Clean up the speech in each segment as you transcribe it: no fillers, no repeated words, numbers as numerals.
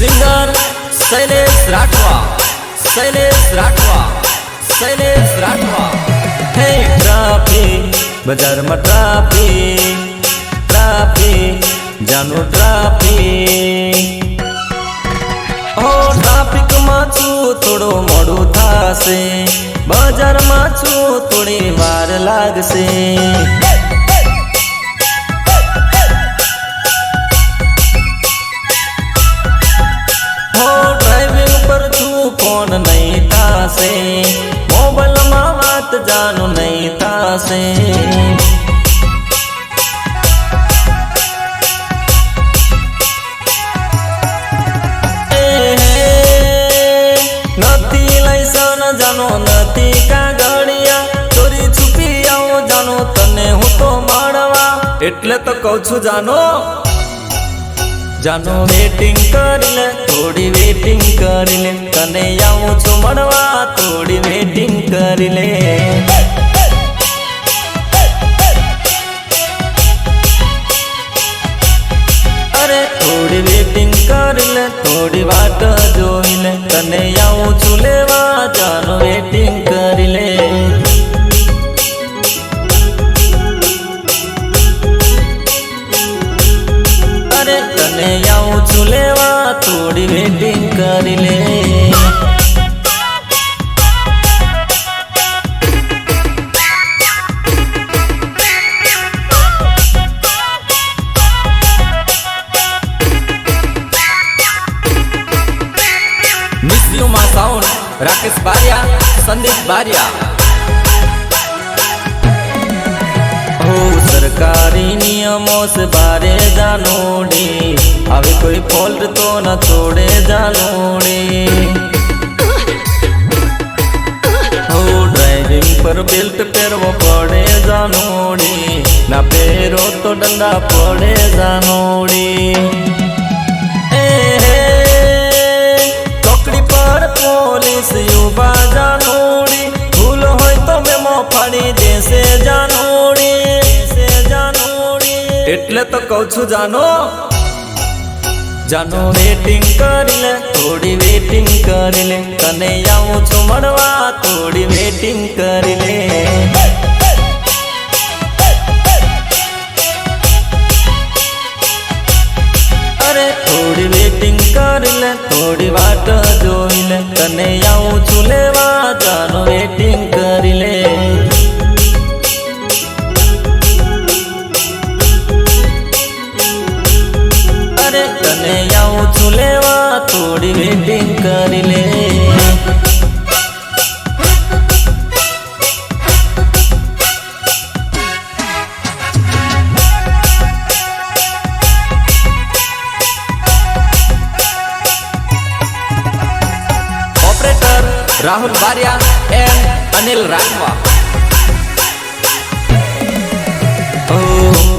Singer Shailesh Rathwa हे traffic बाजार में traffic जानो ट्राफिक हो ट्राफिक में छू थोड़ो मोड़ू थाशे बाजार में छू थोड़ी वार लागशे फोन नहीं थाशे मोबाइल में बात जानू नहीं थाशे नथी लाइसन जानो नथी कागड़िया चोरी छुपी आओ जानो तने हूँ तो मळवा एटले तो कहूं छुं जानो वेटिंग कर ले थोड़ी वेटिंग कर ले तने आऊं छुं मळवा थोड़ी वेटिंग कर ले अरे थोड़ी वेटिंग कर ले थोड़ी वाट जोई ले तने आऊं छुं लेवा जानो वेटिंग कर ले तने आऊं छुं लेवा थोड़ी वेटिंग कर ले मिस यू मा साउंड राकेश बारिया संदीप बारिया सरकारी नियमों से बारे जानोड़ी अभी कोई फॉल्ट तो न छोड़े जानोड़ी हो ड्राइविंग पर बेल्ट पेरवो पड़े जानोड़ी ना पेरो तो डंडा पड़े जानोड़ी चौकड़ी पर पुलिस युवा जानोड़ी भूल हो तो मेमो फाड़ी देसे जानोड़ी एटले तो कहूं छुं जानो वेटिंग कर ले थोड़ी वेटिंग कर ले तने आऊं छुं मळवा थोड़ी वेटिंग कर ले अरे थोड़ी वेटिंग कर ले थोड़ी वाट जोई ले तने आऊं छुं लेवा जानो वेटिंग कर ले तने आऊं छुं लेवा थोड़ी वेटिंग कर ले operator Rahul Bariya and Anil Rathwa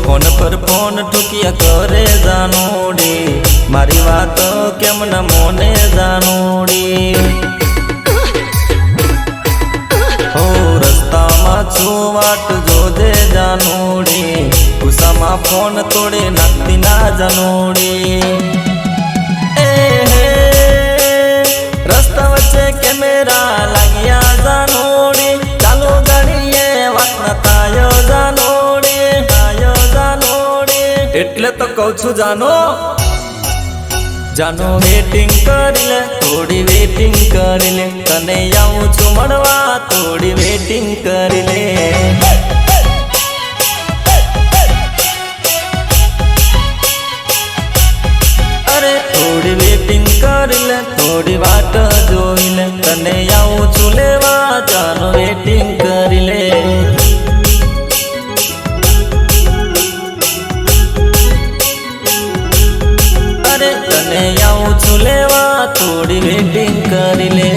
phone पर फोन ठुकिया करे जानोड़ी मारी बात केम न मोने जानोड़ी हो रस्ता में छू वाट जो दे जानोड़ी गुस्सा में फोन तोड़े नकती ना जानोड़ी रस्ता वच्चे कैमरा लगिया जानोड़ी चालो गाड़िए वाट न तायो जानोड़ी एटले तो कहूं छुं जानो वेटिंग कर ले थोड़ी वेटिंग कर ले तने आऊं छुं मळवा थोड़ी वेटिंग कर ले अरे थोड़ी वेटिंग कर ले थोड़ी वाट जोई ले तने आऊं छुं लेवा जानो वेटिंग कर ले तने आऊं छुं लेवा थोड़ी वेटिंग कर ले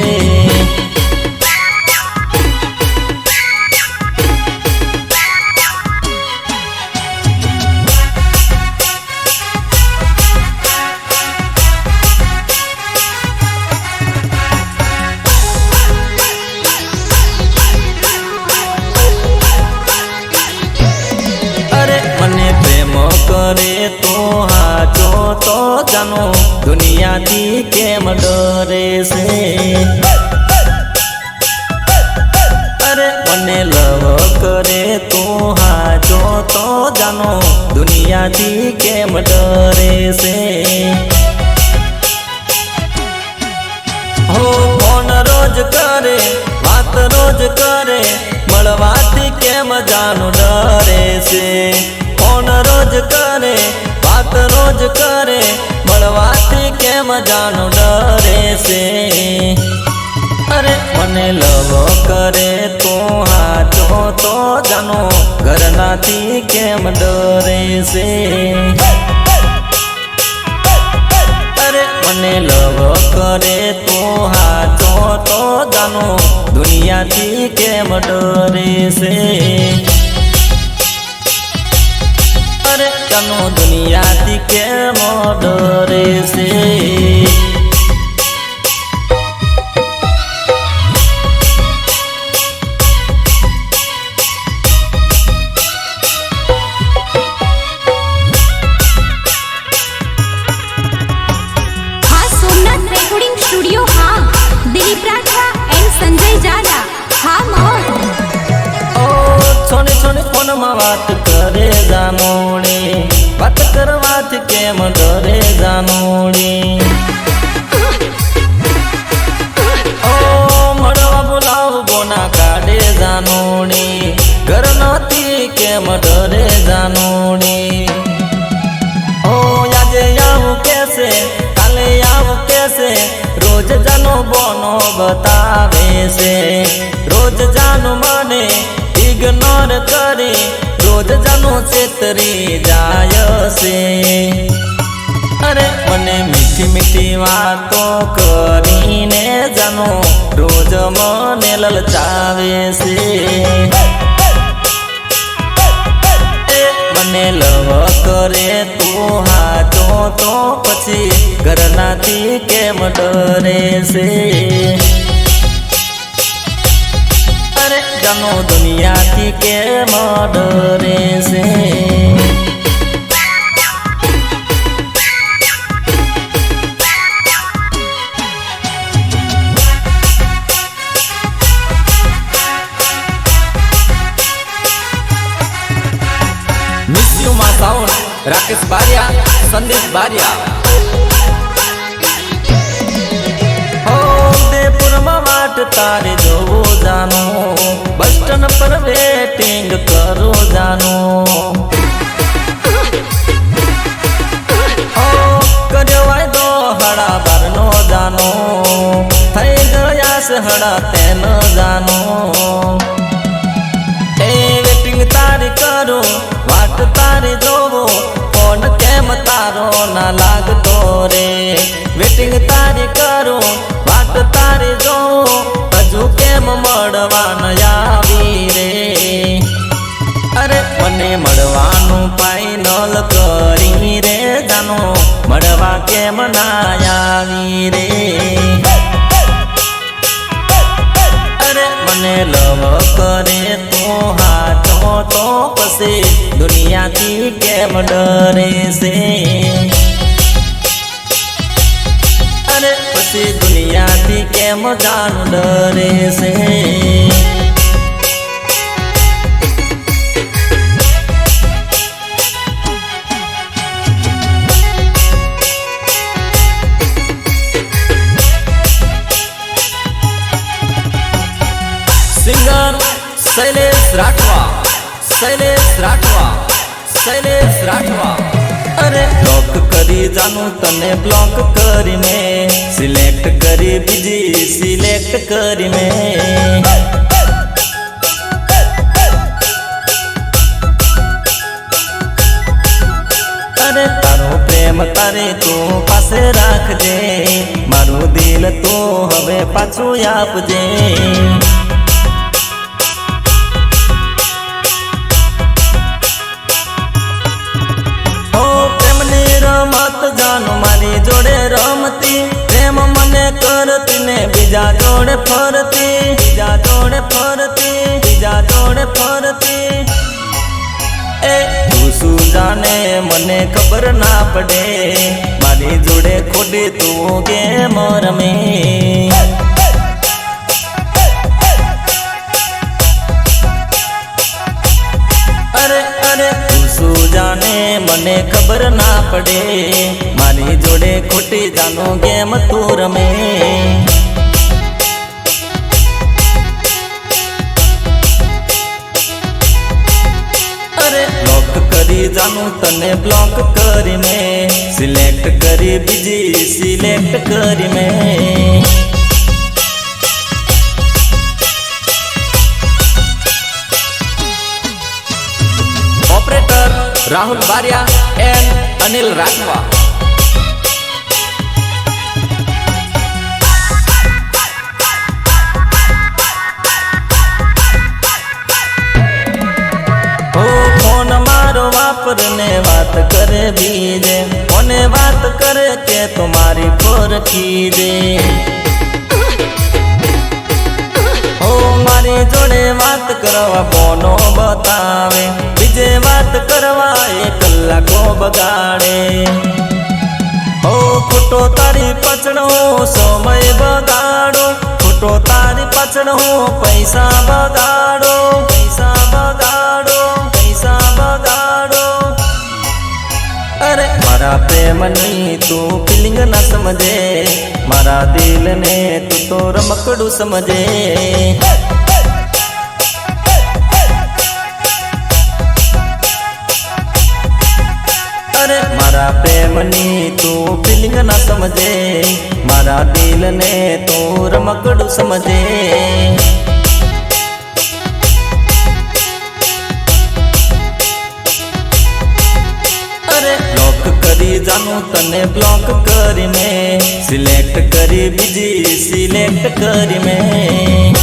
करे तो हाचो तो जानो જાનો દુનિયાથી કેમ ડરે છે અરે મને લવ કરે તું હાચો તો જાનો દુનિયાથી કેમ ડરે છે હો ફોન રોજ કરે વાત રોજ કરે મળવાથી કેમ જાનું ડરે છે ફોન રોજ કરે વાત રોજ કરે મળવાથી કેમ જાનું ડરે છે અરે મને લવ કરે તું હાચો તો જાનો ઘરનાથી કેમ ડરે છે અરે મને લવ કરે તું હાચો તો જાનો દુનિયાથી કેમ ડરે છે અરે જાનો દુનિયાથી કેમ ડરે છે स्टूडियो हाँ दिलीप राठवा एंड संजय जाला हाँ मोर ओ छोने छोने फोन में बात करे जानोड़े बात करवाથી કેમ ડરે जानोड़े ओ મળવા બોલાવ બોના કાઢે जानोड़े ઘર નથી કેમ ડરે जानोड़े ओ આજે આવું કેસે કાલે આવું કેસે રોજ જાનો બોનો બતાવે છે રોજ જાનો મને ઇગ્નોર કરી રોજ જાનો છેતરી જાય છે અરે મને મીઠી મીઠી વાતો કરીને જાનો રોજ મને લલચાવે છે મને લવ કરે તું હાચો તો પછી ઘરનાથી કેમ ડરે છે અરે જાનો દુનિયાથી કેમ ડરે છે साउंड राकेश बारिया संदीप बारिया हो उदयपुर में वाट तारे जो जानो बस स्टैंड पर वेटिंग करो जानो हो कर्यो वायदो हड़ा बार नो जानो थई गया से हड़ा तेन जानो वेटिंग तारी करो वाट तारी जोवो फोन केम तारो ना लागतो रे वेटिंग तारी करो वाट तारी जोवो हजू केम मळवा न आवी रे अरे मने मळवानु फाइनल करी रे जानो मळवा केम ना आवी रे अरे मने लव करे तो हाचो तो पछी दुनियाथी केम डरे से अरे पछी दुनियाथी केम जान डरे से सिंगर शैलेश राठवा अरे ब्लॉक करी जानू तने ब्लॉक करी में सिलेक्ट करी बीजी सिलेक्ट करी में अरे तारो प्रेम तारे तू पासे राखजे मारू दिल तू हवे पाछू आपजे रमत जानो मारी जोड़े रमती प्रेम मने करती ने बीजा जोड़े फरती ए तू सू जाने मने खबर ना पड़े मारी जोड़े खोटी तू गेम रमे। अरे अरे तू शू जाने मने खबर ना पड़े, मारी जोड़े खोटी जानो गेम तू रमे। लॉक करी जानू तने ब्लॉक करी में, सिलेक्ट करी बिजी सिलेक्ट करी में। Operator Rahul Bariya and Anil Rathwa. वापरने बात करे बीजे, कोने बात करे के तुम्हारी फोर कीजे। ओ मारी जोड़े बात करवा बोनो बतावे, बीजे बात करवा एक कलाको बगाड़े। ओ फुटो तारी पछड़ो समय बगाड़ो, फुटो तारी पछड़ो पैसा बगाड़ो, पैसा बगाड़ो, पैसा बगाड़ो। अरे मारा प्रेम नहीं तू फीलिंग न समझे, मारा दिल ने तू तो रमकड़ू समझे। अरे मारा प्रेम नहीं तू फीलिंग न समझे, मारा दिल ने तू रमकड़ू समझे। लॉक करी जानू तने ब्लॉक करी में, सिलेक्ट करी बिजी सिलेक्ट करी में।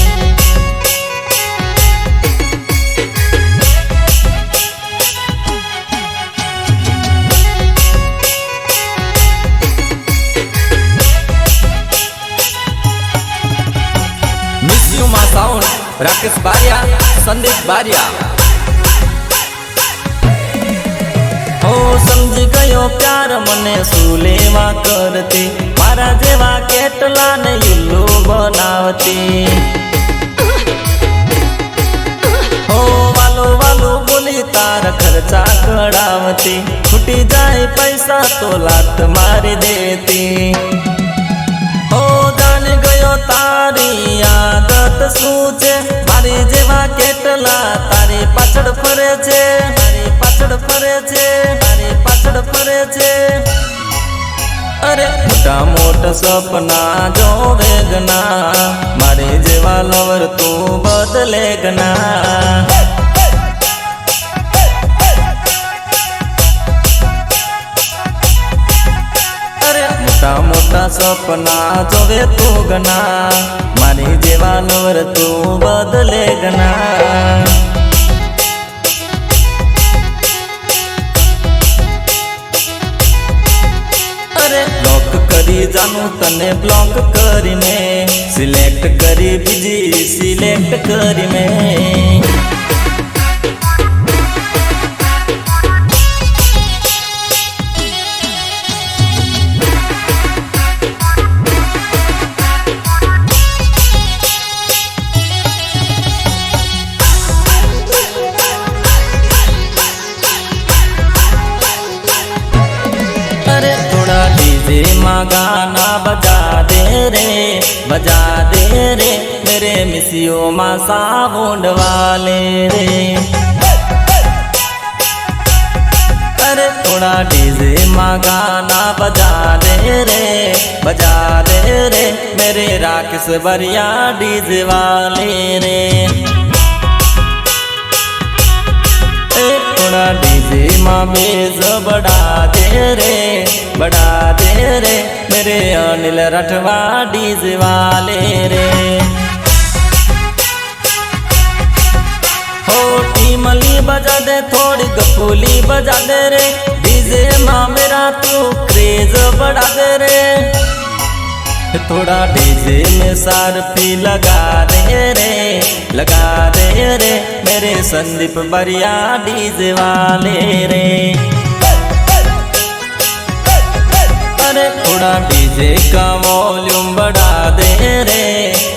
मिस यू मा साउंड राकेश बारिया संदीप बारिया। ओ समझ गयो प्यार मने सुलेवा करती, मारा जेवा केटला ने युल्लू बनावती। ओ वालो वालो बोली तार खर्चा कड़ावती, छुटी जाए पैसा तो लात मारी देती। ओ जान गयो तारी आदत सूचे, मारी जेवा केटला तारी पाछड़ फरे छे, तारी पाछड़ फरे छे, तारी पाछड़ फरे छे। अरे मोटा मोटा सपना जो वेगना, मारे जेवा लवर तू बदले गना। मोटा मोटा सपना जोवे तू गना, मारी जेवा लवर तू बदले गना। अरे लॉक करी जानू तने ब्लॉक करी में, सिलेक्ट करी बिजी सिलेक्ट करी में। डीजे माँ गाना बजा दे रे, बजा दे रे मेरे मिसियो माँ साउंड वाले रे। अरे थोड़ा डीजे माँ गाना बजा दे रे, बजा दे रे मेरे राकेश बरिया डीजे वाले रे। थोड़ा डीजे माँ बेस बढ़ा दे रे, बढ़ा दे रे मेरे अनिल राठवा डीजे वाले रे। हो टीमली बजा दे थोड़ी गफूली बजा दे रे, डीजे माँ मेरा तू क्रेज बढ़ा दे रे। थोड़ा डीजे में सारफी लगा दे रे, लगा दे रे मेरे संदीप बरिया डीजे वाले रे। अरे थोड़ा डीजे का वॉल्यूम बढ़ा दे रे,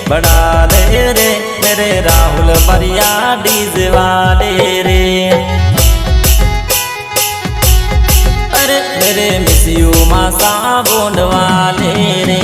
बढ़ा दे रे मेरे राहुल बढ़िया डीजे वाले रे। अरे मेरे मिस यू मासा बोंड वाले रे।